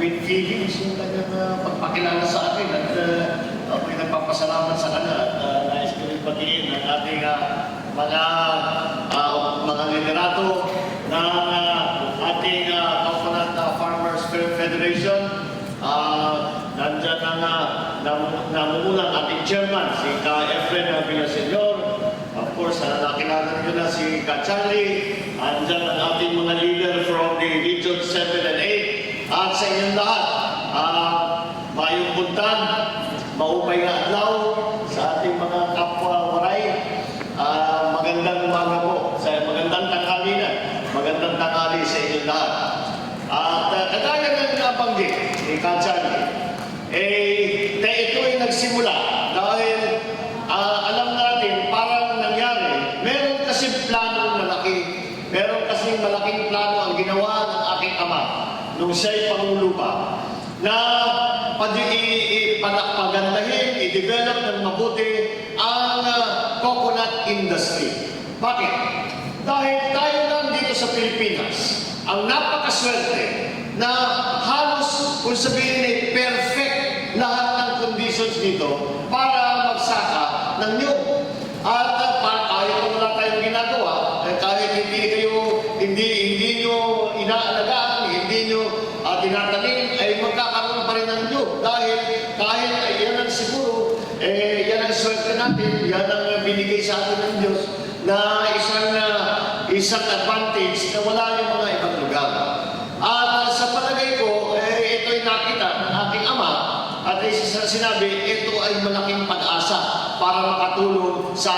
with feelings yung kanyang pagpakilala sa akin at ako'y nagpapasalamat sa kanya at nais ko rin batiin ng ating mga liderato ng ating Coconut Farmers Federation. Nandiyan namumulang ating chairman, si Ka Efren Villaseñor. Of course, nakilala nyo na si Ka Charlie. Nandiyan ang ating mga leader from the Region 7 and 8. At sa inyong lahat, mayong buntan, maupay na adlaw sa ating mga kapwa-waray. Magandang umaga po, magandang tanghali na. Magandang tanghali sa inyong lahat. At kagaya ng nabanggit ni Ka Charlie, ito ay nagsimula dahil alam natin, parang nangyari, meron kasing plano malaki, meron kasing malaking plano ang ginawa ng aking ama nung siya'y Pangulo pa, na pagandahin, i-develop ng mabuti ang coconut industry. Bakit? Dahil tayo lang dito sa Pilipinas, ang napakaswerte na halos, kung sabihin ay perfect lahat ng conditions dito para magsaka ng niyog. At kahit wala tayong ginagawa, kahit hindi nyo inaalagaan, hindi nyo tinatanim, ay magkakaroon pa rin ng niyog. Dahil kahit yan ang siguro, yan ang swerte natin, yan ang binigay sa atin ng Diyos, na isang advantage na wala yung mga ibang lugar. At sa palagay ko, ito'y nakita ng aking ama at sinabi, ito ay malaking pag-asa para makatulong sa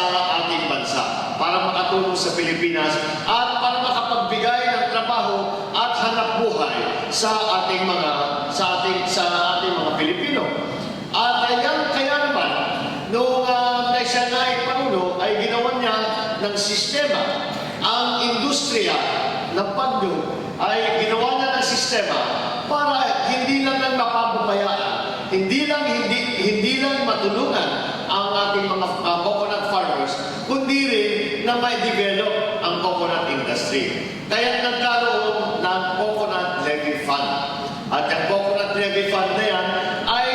ating bansa, para makatulong sa Pilipinas, at para makapagbigay ng trabaho at hanap buhay sa ating mga Pilipino. At kaya naman, nung siya na ay Pangulo, ay ginawa niya ng sistema. Ang industriya ng pagnyog ay ginawa niya ng sistema para hindi lang mapabubayaan, hindi lang matulungan ang ating mga coconut farmers, kundi rin na ma-develop ang coconut industry. Kaya nagkaroon ng Coconut Levy Fund. At ang Coconut Levy Fund na yan ay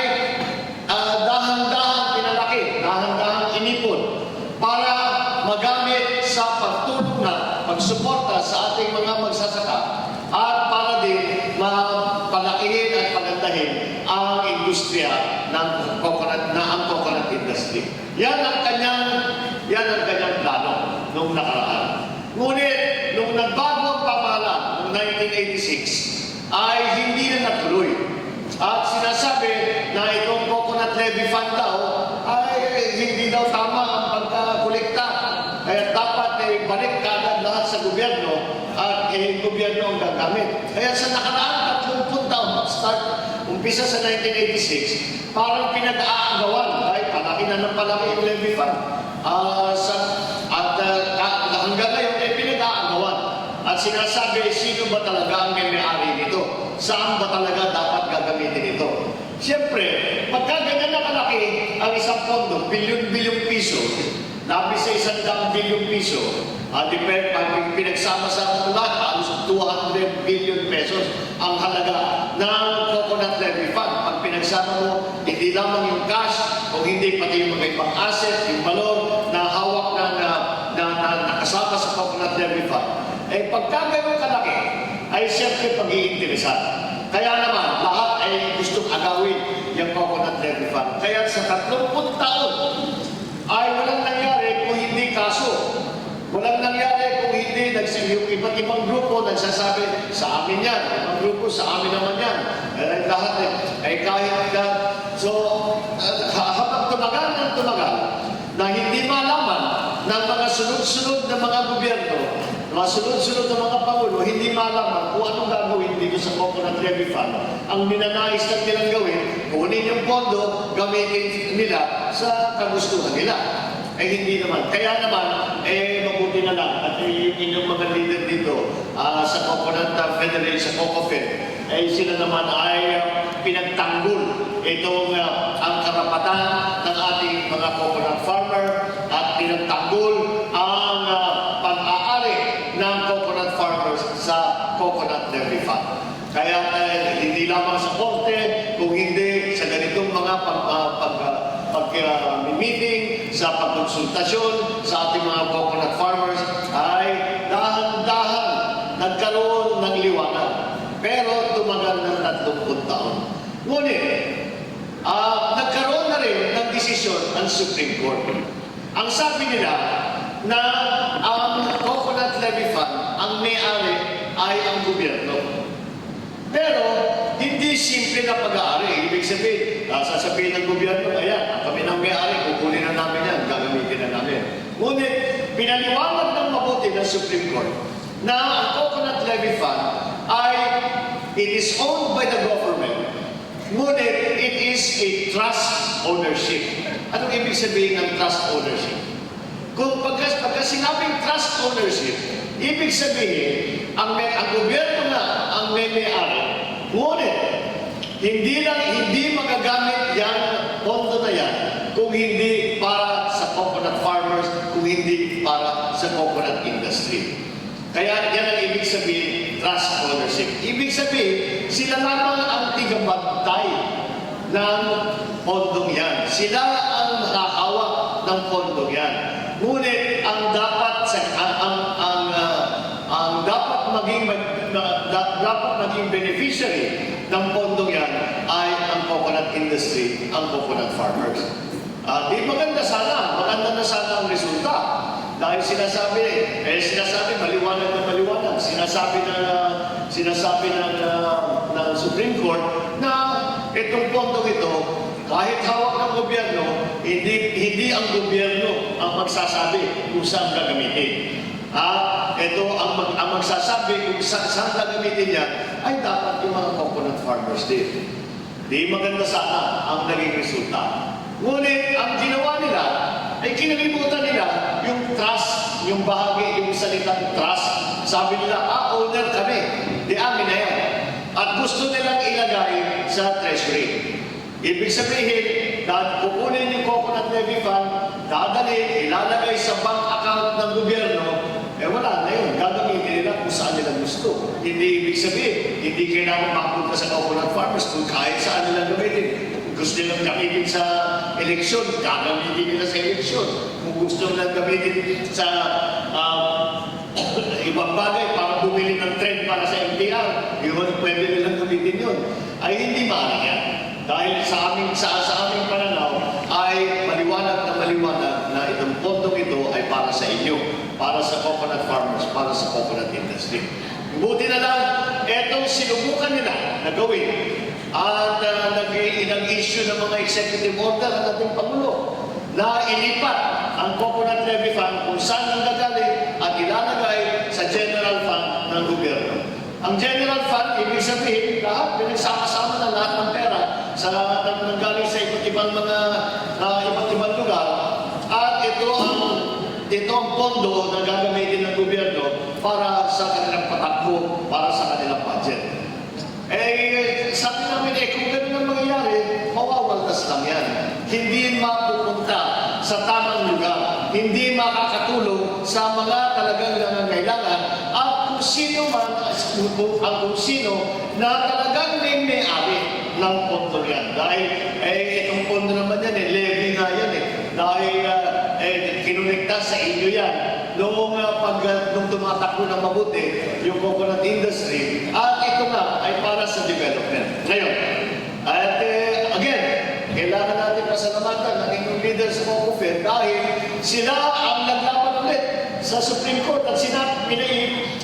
dahan-dahan pinalaki, dahan-dahan inipon para magamit sa pagtulong na pagsuporta sa ating mga magsasaka at para din mapalakihin at pagandahin ang industriya ng coconut industry. Yan ang kanyang plano nung nakaraan. Ngunit nung nagbago ang pamahalaan noong 1986 ay hindi na natuloy. At sinasabi na itong Coconut Levy Fund daw ay hindi daw tama ang pagkakolekta. Kaya dapat balik kaagad lahat sa gobyerno at gobyerno ang gagamit. Kaya sa nakaraan 30 taon, umpisa sa 1986, parang pinag-aagawan dahil palaki na ng palaki yung levy fund. Hanggang ngayon ay pinag-aagawan. At sinasabi, sino ba talaga ang may-ari nito? Saan ba talaga dapat gagamitin ito? Siyempre, pagka ganyan na kalaki ang isang pondo, bilyon-bilyong piso, labis sa 100 bilyong piso, pag pinagsama-sama lahat, halos 200 billion pesos ang halaga ng Coconut Levy Fund. Pag pinagsama mo, hindi lamang yung cash, o hindi pati yung mga ibang asset, yung valor na hawak na nakasama sa Coconut Levy Fund. Pagka gano'ng kalaki, ay siyempre pag-iinteresan. Kaya naman, lahat ay gustong agawin yung Coconut Levy Fund. Kaya sa 30 taon, ay walang nangyari kung hindi kaso. Walang nangyari kung hindi yung iba't ibang grupo nagsasabi, sa amin yan, ibang grupo, sa amin naman yan. Lahat habang tumagal na hindi malaman ng mga sunod-sunod na mga gobyerno, mga sunod-sunod na mga pangulo, hindi malaman kung anong gagawin dito sa Coconut Levy Fund. Ang ninanais na nilang gawin, kunin yung pondo, gamitin nila sa kagustuhan nila. Hindi naman. Kaya naman, mabuti na lang. At yung inyong mga leader dito sa Coconut Federation, COCOFED, sila naman ay pinagtanggol itong ang karapatan ng ating mga coconut farmer at pinagtanggol ang pag-aari ng coconut farmers sa Coconut Levy Fund. Kaya hindi lamang sa konsultasyon sa ating mga coconut farmers ay dahan-dahan nagkaroon ng liwanag. Pero tumagal ng 30 taon. Ngunit, nagkaroon na rin ng desisyon ang Supreme Court. Ang sabi nila na ang Coconut Levy Fund, ang may-ari ay ang gobyerno. Pero, hindi simple na pag-aari. Ibig sabihin, sasabihin ng gobyerno, ayan, kami ng may-ari, kukunin na namin yan, gagamitin na namin. Ngunit, pinaliwanag ng mabuti ng Supreme Court na ang Coconut Levy Fund ay it is owned by the government. Ngunit, it is a trust ownership. Anong ibig sabihin ng trust ownership? Kung pagka sinabing trust ownership, ibig sabihin, ang gobyerno na ang may-ari. Ngunit, hindi magagamit yan, pondo na yan, kung hindi para sa coconut farmers, kung hindi para sa coconut industry. Kaya yan ang ibig sabihin, trust ownership. Ibig sabihin, sila lamang ang tigabantay ng pondong yan. Sila ang nakahawak ng pondong yan. Ngunit ang dapat maging beneficiary ng pondong yan ay ang coconut industry, ang coconut farmers. Di maganda na sana ang resulta. Dahil sinasabi maliwanag na maliwanag. Sinasabi ng Supreme Court na itong pondong ito, kahit hawak ng gobyerno, hindi ang gobyerno ang magsasabi kung saan gagamitin. Ito ang magsasabi kung saan gagamitin niya ay dapat yung mga coconut farmers din. Di maganda sana ang naging resulta. Ngunit ang ginawa nila ay kinalimutan nila yung trust, yung bahagi, yung salitang trust. Sabi nila, owner kami. Di amin na yan. At gusto nilang ilagay sa treasury. Ibig sabihin, kukunin yung Coconut Levy Fund, dadalhin, ilalagay sa bank account ng gobyerno, wala na yun. Gagamitin nila kung saan nila gusto. Hindi ibig sabihin, hindi kailangan mapunta sa coconut farmers kung kahit saan nila gamitin. Kung gusto nilang gamitin sa eleksyon, gagamitin nila sa eleksyon. Kung gusto nilang gamitin sa ibang bagay para bumili ng trend para sa MTR, yun, pwede nilang gamitin yun. Ay hindi maaari yan. Dahil sa aming pananaw ay maliwanag na itong pondong ito ay para sa inyo, para sa coconut farmers, para sa coconut industry. Buti na lang, etong sinubukan nila na gawin at nag-issue ng mga executive order ng ating Pangulo na ilipat ang Coconut Levy Fund kung saan ang gagaling at ilalagay sa general fund ng gobyerno. Ang general fund, ibig sabihin, pinagsama-sama na lahat ng pera sa nanggaling sa iba't ibang lugar. At ito ang pondo na gagamitin ng gobyerno para sa kanilang patakbo, para sa kanilang budget. Sabi namin, kung ganun ang mangyayari, mawawaltas lang yan. Hindi mapupunta sa tamang lugar. Hindi makakatulong sa mga talagang nangangailangan. At kung sino na talagang may-ari ng pondo yan. Dahil itong pondo naman yan, levy nga yan Dahil kinonekta sa inyo yan. Nung tumatakbo ng mabuti yung coconut industry, at ito nga ay para sa development. Ngayon, at again, kailangan natin pasalamatan ng inyong leader sa COCOFED dahil sila ang naglaban ulit sa Supreme Court at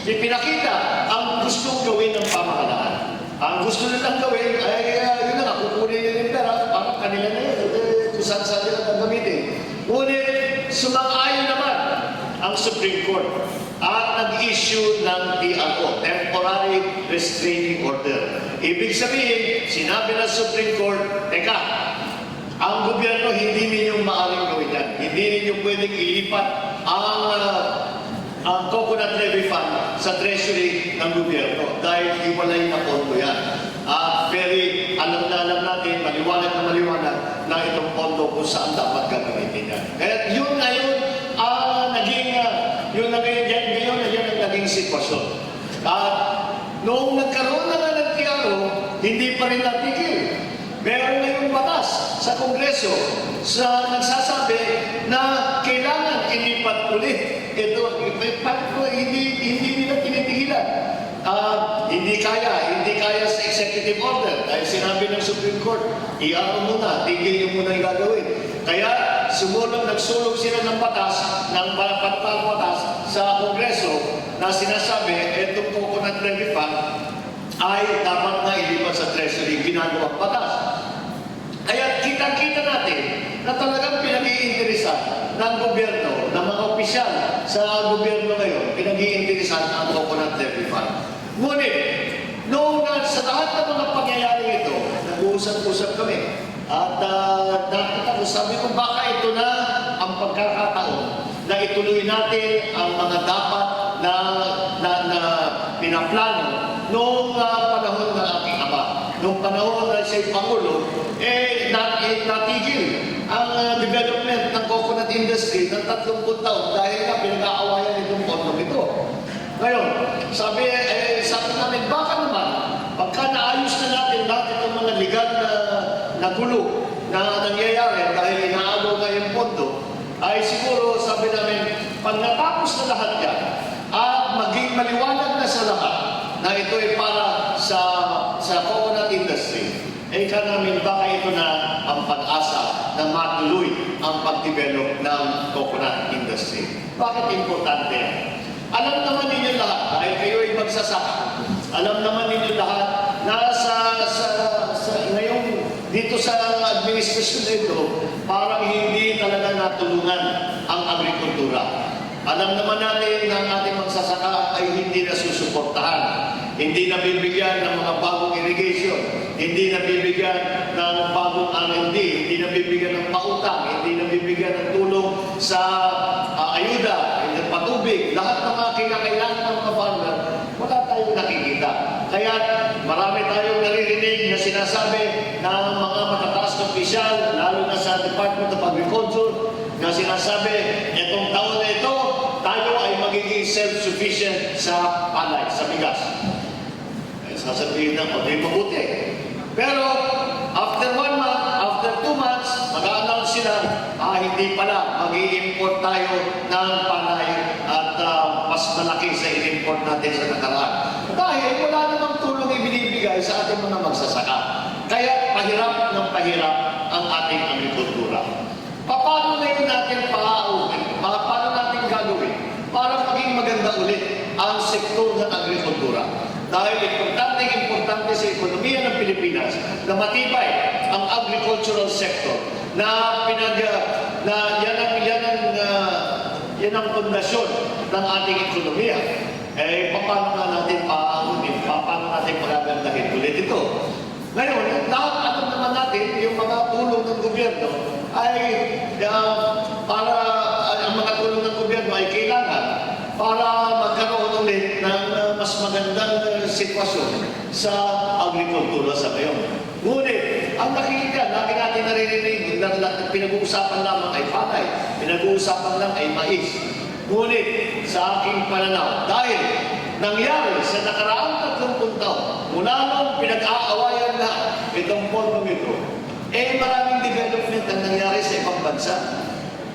pinakita ang gustong gawin ng pamahalaan. Ang gusto nilang gawin ay yun na, kukunin nila yung pera, parang kanila na yun, kung saan nila gagamitin. Ngunit, sumang-ayon naman ang Supreme Court at nag-issue ng TRO, Temporary Restraining Order. Ibig sabihin, sinabi ng Supreme Court, teka, ang gobyerno hindi ninyong maaaring gawin yan. Hindi ninyong pwedeng ilipat ang Coconut Levy Fund sa treasury ng gobyerno dahil hiwalay na pondo yan. At alam natin, maliwanag na itong pondo kung saan dapat gagamitin yan. Kaya yun ang naging sitwasyon. At noong nagkaroon na ng TRO, hindi pa rin natigil. Meron ngayong batas sa Kongreso sa nagsasabi na kailangan ulit. Ito, hindi nila tinitigilan. Hindi kaya sa executive order. Dahil sinabi ng Supreme Court, muna, tigil muna yung gagawin. Kaya nagsulong sila ng batas, ng patapang batas sa Kongreso na sinasabi, itong coconut levy fund ay dapat na ilipat sa Treasury, ginagawang batas. Kaya kita-kita natin na talagang pinag-iinteresan ng gobyerno, ng mga opisyal sa gobyerno ngayon, pinag-iinteresan ang coconut levy fund. Ngunit, sa lahat ng mga pangyayari ito, nag-uusap-usap kami. At nakita ko, sabi ko, baka ito na ang pagkakataon na ituloy natin ang mga dapat na pinaplano noong panahon ng aking ama. Noong panahon na siya'y Pangulo, natigil ang development ng coconut industry ng 30 taon dahil na pinag-aawayan itong pondong ito. Ngayon, sabi namin, baka naman, pagka naayos na natin ang mga legal na gulo na nangyayari dahil inaagaw na yung pondo, ay siguro, sabi namin, pag natapos na lahat yan, at maging maliwanag na sa lahat na ito ay para sa coconut industry, namin baka ito na ang pag-asa na matuloy ang pag-develop ng coconut industry. Bakit importante yan? Alam naman ninyo lahat, dahil kayo ay magsasaka, alam naman ninyo lahat na ngayon dito sa administrasyon na ito, parang hindi talaga natulungan ang agrikultura. Alam naman natin na ang ating magsasaka ay hindi nasusuportahan. Hindi nabibigyan ng mga bagong irrigation, hindi nabibigyan ng bagong R&D, hindi nabibigyan ng pautang, hindi nabibigyan ng tulong sa ayuda, patubig, lahat ng mga kinakailangan ng mga farmer, wala tayong nakikita. Kaya marami tayong naririnig na sinasabi ng mga matataas na opisyal, lalo na sa Department of Agriculture, na sinasabi, itong taon na ito, tayo ay magiging self-sufficient sa palay, sa bigas. Sasabihin ng hindi mabuti. Pero, after 1 month, after 2 months, mag-a-announce sila, hindi pala, mag-i-import tayo ng palay at mas malaki sa in-import natin sa nakaraan. Dahil wala namang tulong ibinibigay sa ating mga magsasaka. Kaya pahirap ng pahirap ang ating agrikultura. Paano ngayon natin paauhin? Paano natin gagawin para maging maganda ulit ang sektor ng agrikultura? Dahil importante sa ekonomiya ng Pilipinas na matibay ang agricultural sector na yan ang pundasyon ng ating ekonomiya. Paano nga natin paaunin? Paano natin magagandahin ulit ito? Ngayon, lahat alam naman natin yung mga tulong ng gobyerno ay ang mga tulong ng gobyerno ay kailangan para magkaroon ulit ng mas magandang sitwasyon sa agrikultura sa ngayon. Ngunit, ang nakikita, lagi natin naririnig, pinag-uusapan lamang ay palay, pinag-uusapan lang ay mais. Ngunit, sa aking pananaw, dahil nangyari sa nakaraang 30 taon, mula nung pinag-aawayan na itong pondong ito, maraming development ang nangyari sa ibang bansa.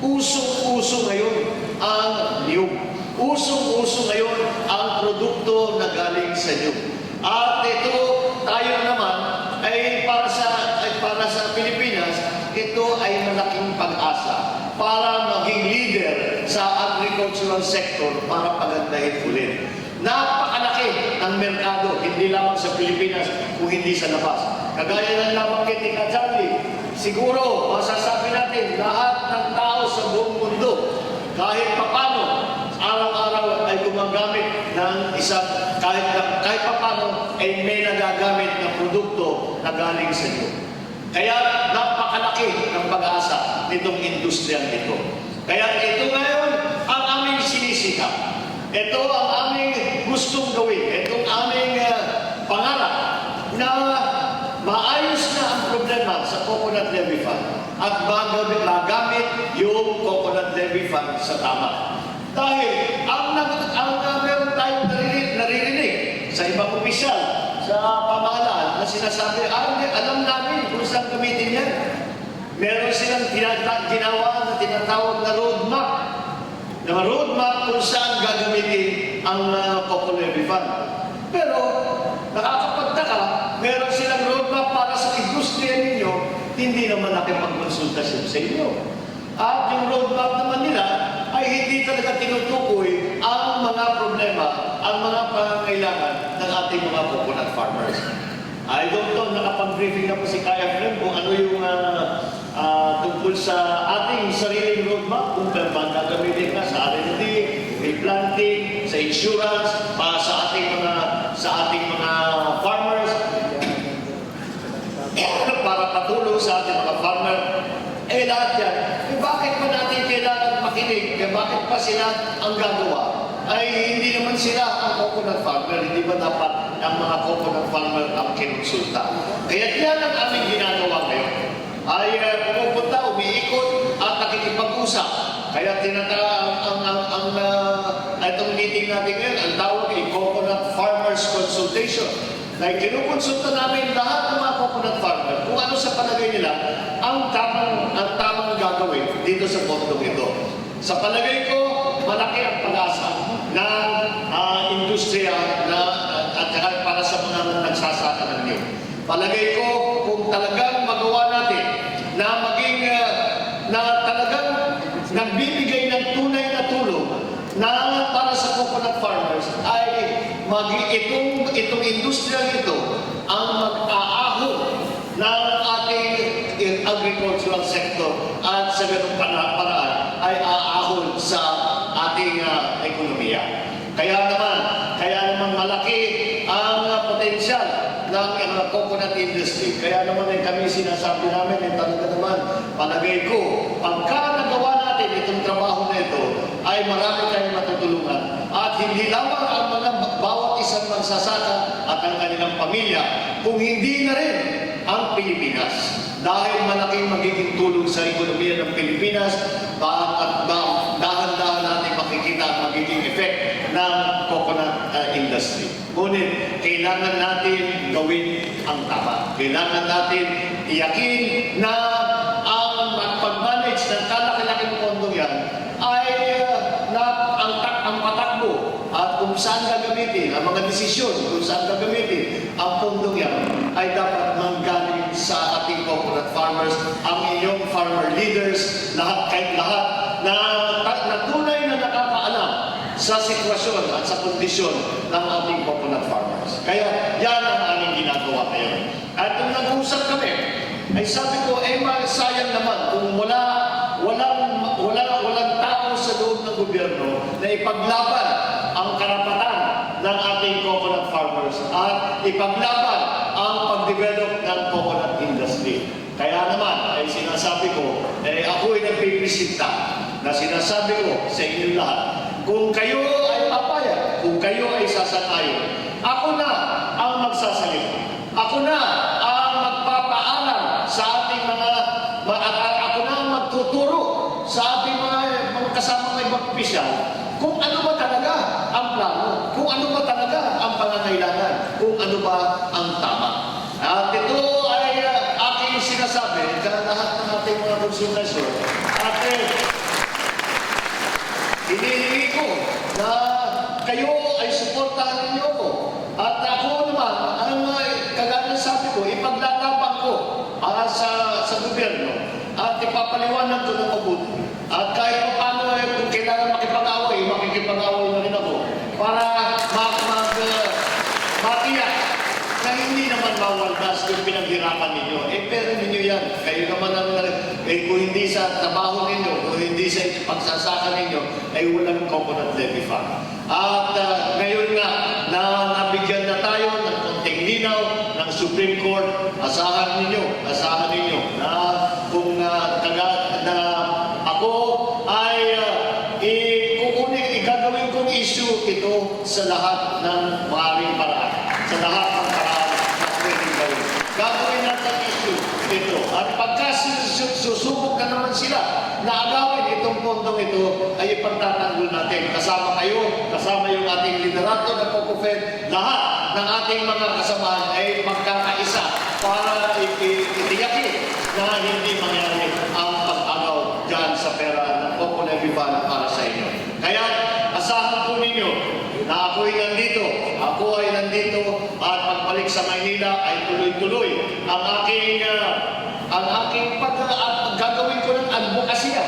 Usong-uso ngayon ang niyog. Usong-uso ngayon ang produkto na galing sa niyog. At ito, tayo naman, ay para sa Pilipinas, ito ay malaking pag-asa para maging leader sa agricultural sector para pagandahin ulit. Napakalaki ng merkado, hindi lamang sa Pilipinas, kung hindi sa labas. Kagaya ng lamang kay Tika Charlie, siguro, masasabi natin, lahat ng tao sa buong mundo, kahit papano, araw-araw ay gumagamit ng isang, kahit papano, ay may nagagamit na produkto na galing sa iyo. Kaya napakalaki ng pag-asa nitong industriyang ito. Kaya ito ngayon ang aming sinisikap. Ito ang aming gustong gawin. Itong aming pangarap na maayos na ang problema sa Coconut Levy Fund at magamit yung Coconut Levy Fund sa tama. Dahil ang meron tayong naririnig sa ibang opisyal, sa pamahalaan na sinasabi, alam namin kung saan gamitin yan. Meron silang ginawa na tinatawag na roadmap. ng roadmap kung saan gagamitin ang Coco Levy Fund. Pero nakakapagtaka, meron silang roadmap para sa industriya ninyo, hindi naman nakipagkonsultasyon sa inyo. At yung roadmap naman nila ay hindi talaga tinutukoy ang mga problema, ang mga pangangailangan ng ating mga coconut farmers. I don't know, nakapag-briefing na po si Kaya Frem kung ano yung tungkol sa ating sariling roadmap, kung gagamitin na sa R&D, replanting, sa insurance, para sa ating mga farmers, para patulong sa ating mga farmer. Lahat yan. Bakit pa natin kailangan makinig? Bakit pa sila ang gagawa? Ay hindi naman sila ang coconut farmer. Hindi ba dapat ang mga coconut farmer ang kinonsulta? Kaya yan ang aming ginagawa ngayon. Ay pumupunta, umiikot at nakikipag-usap. Kaya itong meeting natin ngayon, ang tawag ay Coconut Farmers Consultation. Dahil kinukonsulta namin lahat ng mga coconut farmer kung ano sa palagay nila ang tamang gagawin dito sa pondong ito. Sa palagay ko, malaki ang pag-asa ng industriya at saka para sa mga nagsasaka ng niyo. Palagay ko, kung talagang magawa natin na maging na talagang nagbibigay ng tunay na tulong na para sa coconut farmers ay itong industriya ito ang mag-aahon ng ating agricultural sector at sa ganung paraan ay aahon sa ating ekonomiya. Kaya naman malaki ang potensyal ng coconut industry. Kaya naman kami sinasabi namin, talaga naman, palagay ko, pagka nagawa natin itong trabaho na ito, ay marami tayong matutulungan. At hindi lamang ang mga bawat isang magsasaka at ang kanilang pamilya, kung hindi na rin ang Pilipinas. Dahil malaking magiging tulong sa ekonomiya ng Pilipinas, at dahan-dahan natin makikita ang magiging effect ng coconut industry. Ngunit, kailangan natin gawin ang tama. Kailangan natin tiyakin na ang pag-manage ng kalaki-laking pondong yan ay ang patakbo at kung saan gagamitin, ang mga desisyon kung saan gagamitin ang pondong yan ay dapat manggaling sa ating coconut farmers, ang inyong farmer leaders, kahit lahat na tunay na nakakaalam sa sitwasyon at sa kondisyon ng ating coconut farmers. Kaya yan ang aming ginagawa ngayon. At nung nag-uusap kami, ay sabi ko, sayang naman kung walang tao sa loob ng gobyerno na ipaglaban ang karapatan ng ating coconut farmers at ipaglaban ang pag-develop ng coconut industry. Kaya naman, ay sinasabi ko, ako ay nagpipresenta na sinasabi ko sa inyo lahat, kung kayo ay papayag, kung kayo ay sasanayon, ako na ang magsasalita. Ako na ang magpapaalam sa ating ako na ang magtuturo sa ating mga kasamang ibang opisyal kung ano ba talaga ang plano, kung ano ba talaga ang pangangailangan, kung ano ba ang tama. At ito ay aking sinasabi sa lahat ng ating mga konsulasyon. At hinihingi ko na kayo ay suportahan ninyo ko. At ako naman, ang kagaya sabi ko, ipaglalaban ko sa gobyerno at ipapaliwanag ko ng mabuti. At kahit paano kung kailangan makipag-away, makikipag-away na rin ako para matiyak na hindi naman mawaldas yung pinaghirapan ninyo. Pero ninyo yan. Kayo naman kung hindi sa trabaho ninyo, kung hindi sa pagsasaka ninyo, ay walang coconut levy fund. At ngayon nga, na nabigyan na tayo ng konting linaw ng Supreme Court, asahan ninyo na kung ako ay igagawin kong issue ito sa lahat ng maaaring paraan. Sa lahat ng paraan na pwedeng gawin. Gagawin natin issue ito. At pagka susubok na naman sila na agawin itong pondong ito, ay ipagtatanggol natin. Kasama kayo, kasama yung ating liderato na COCOFED, lahat ng ating mga kasamahan ay magkakaisa para itiyakin na hindi mangyari ang pag-agaw dyan sa pera ng Coco Levy Fund para sa inyo. pagbabalik sa Maynila ay tuloy-tuloy. Ang aking gagawin ko ng advokasya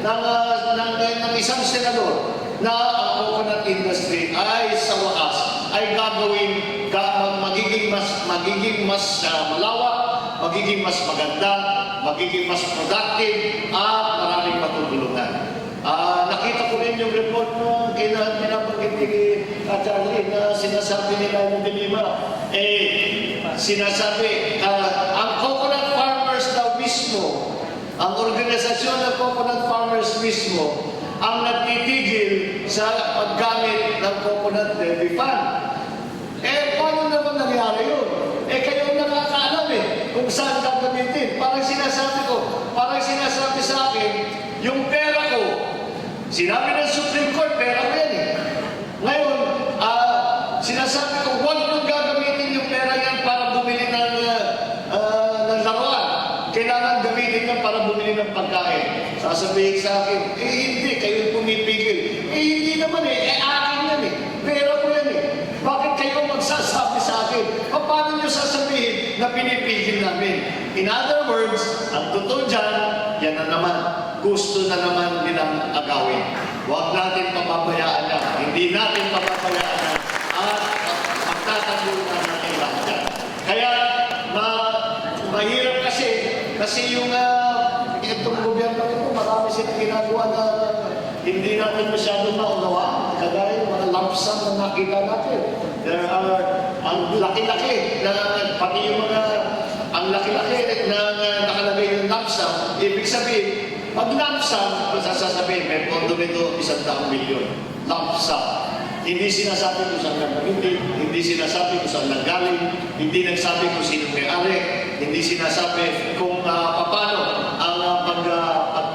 ng isang senador na ang coconut industry ay sa wakas ay magiging mas malawak, magiging mas maganda, magiging mas productive, at maraming matutulungan. Nakita ko rin yung report mo pinabanggit ni Charlie na sinasabi nila yung Dilima. Sinasabi, ang coconut farmers daw mismo, ang organisasyon ng coconut farmers mismo, ang nagtitigil sa paggamit ng coconut levy fund. Paano naman nangyari yun? Kayo nakakaalam kung saan gagamitin. Parang sinasabi sa akin, yung pera ko, sinabi ng Supreme Court, pera ko yan Ngayon, sinasabi ko, huwag nung gagamitin yung pera yan para bumili ng laruan. Kailangan gamitin yan para bumili ng pagkain. Sasabihin sa akin, hindi, kayo pumipigil. Hindi naman akin yan Pera ko yan Bakit kayo magsasabi sa akin? Paano nyo sasabihin na pinipigil namin? In other words, ang totoo dyan, yan na naman. Gusto na naman nilang agawin. Huwag natin papabayaan yan. Hindi natin papabayaan yan. At magtatagulan natin lahat yan. Kaya, mahirap kasi yung itong gobyerno ito, marami silang ginagawa na hindi natin masyadong maunawaan. Kagaya yung mga lump sum na nakita natin. There are, ang laki-laki na pati yung ang laki-laki na nakalagay yung lump sum. Ibig sabihin, pag lump sum, sasabihin, may pondo nito 100 milyon. Lump sum. Hindi sinasabi kung saan nagpagindi, hindi sinasabi kung saan nanggaling, hindi nagsabi kung sino may-ari, hindi sinasabi kung paano ang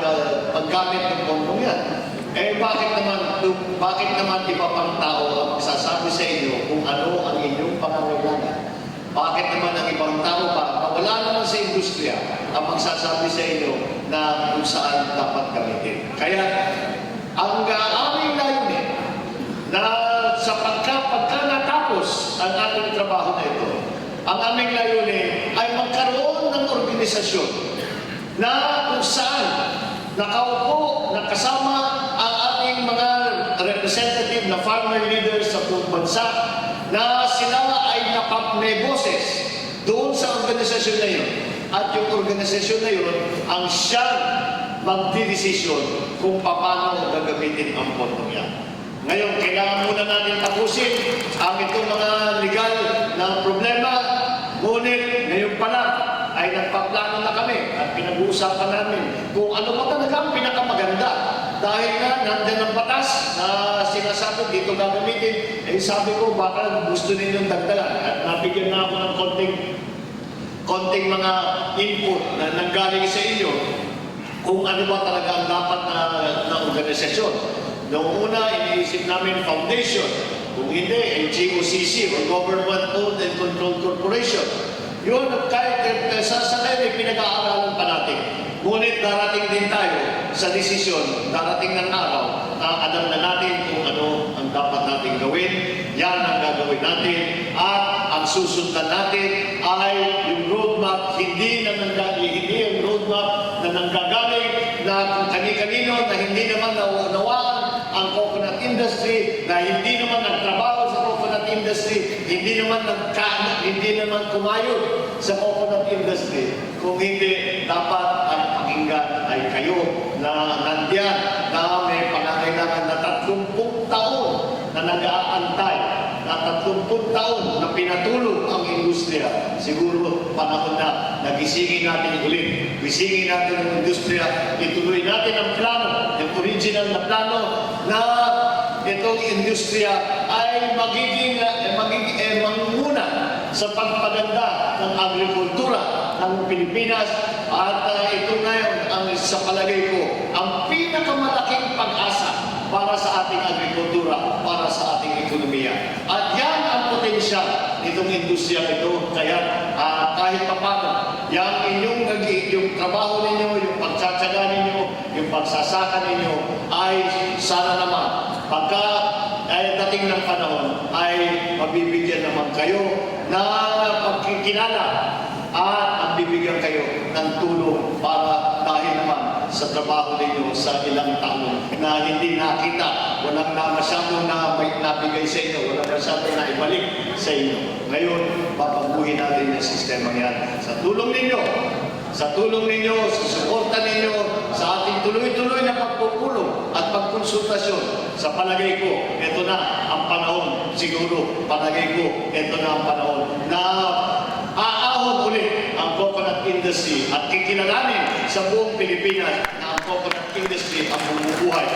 paggamit ng pondong yan. Bakit naman iba pang tao ang magsasabi sa inyo kung ano ang inyong pangangailangan? Bakit naman ang ibang tao pa, na wala naman sa industriya, ang magsasabi sa inyo na kung saan dapat gamitin? Kaya, ang aming layunin na pagka natapos ang ating trabaho na ito, ang aming layunin ay magkaroon ng organisasyon na kung saan nakaupo, nakasama ang ating mga representative na farmer leaders sa buong bansa, na sila ay may boses doon sa organisasyon na yun. At yung organisasyon na yun ang siyang magdidesisyon kung paano gagamitin ang pondo yan. Ngayon, kailangan muna natin tapusin ang itong mga legal na problema. Ngunit, ngayon pa lang, ay nagpaplano na kami at pinag-uusapan namin kung ano ba talaga ang pinakamaganda. Dahil nga, nandyan ang batas na sinasabi dito gagamitin, sabi ko, baka gusto ninyong dagdagan. At nabigyan na ako ng konting mga input na nanggaling sa inyo kung ano ba talaga ang dapat na organisasyon. Noong una, iniisip namin foundation. Kung hindi, GOCC or Government Owned and Controlled Corporation. Yun, kahit sa ngayon, pinag-aaralan pa natin. Ngunit darating din tayo sa desisyon, darating ng araw, na alam na natin kung ano ang dapat natin gawin. Yan ang gagawin natin. At ang susundan natin ay yung roadmap, hindi yung roadmap na nanggagaling na kung kani-kanino na hindi naman nawawaan ang coconut industry, na hindi naman nagtrabaho sa coconut industry, hindi naman kumayo sa coconut industry. Kung hindi, dapat ang pakinggan ay kayo na nandiyan na may pangangailangan na 30 taon na nag-aantay, na 30 taon na pinatulog ang industriya. Siguro panahon na nagisingin natin ulit. Gisingin natin ang industriya. Ituloy natin ang plano, yung original na plano na itong industriya ay mangunguna sa pagpaganda ng agrikultura ng Pilipinas. At ito ngayon ang sa palagay ko ang pinakamalaking pag-asa para sa ating agrikultura, para sa ating ekonomiya. At yan ang potensyal nitong industriya ito. Kaya kahit papano, yung trabaho ninyo, yung pagtsatsaga ninyo, yung pagsasaka ninyo, ay sana naman, pagka dating ng panahon, ay mabibigyan naman kayo na makikilala at magbibigyan kayo ng tulong para dahil naman sa trabaho ninyo sa ilang taon na hindi nakita, walang na masyado na may nabigay sa inyo, walang masyado na ibalik sa inyo. Ngayon, papabuhin natin yung sistema yan. Sa tulong ninyo, sa suporta ninyo, sa ating tuloy-tuloy na pagpupulong at pagkonsultasyon, sa palagay ko, ito na ang panahon, siguro, palagay ko, ito na ang panahon na aahon ulit ang coconut industry at kikilalanin sa buong Pilipinas na ang coconut industry ang bumubuhay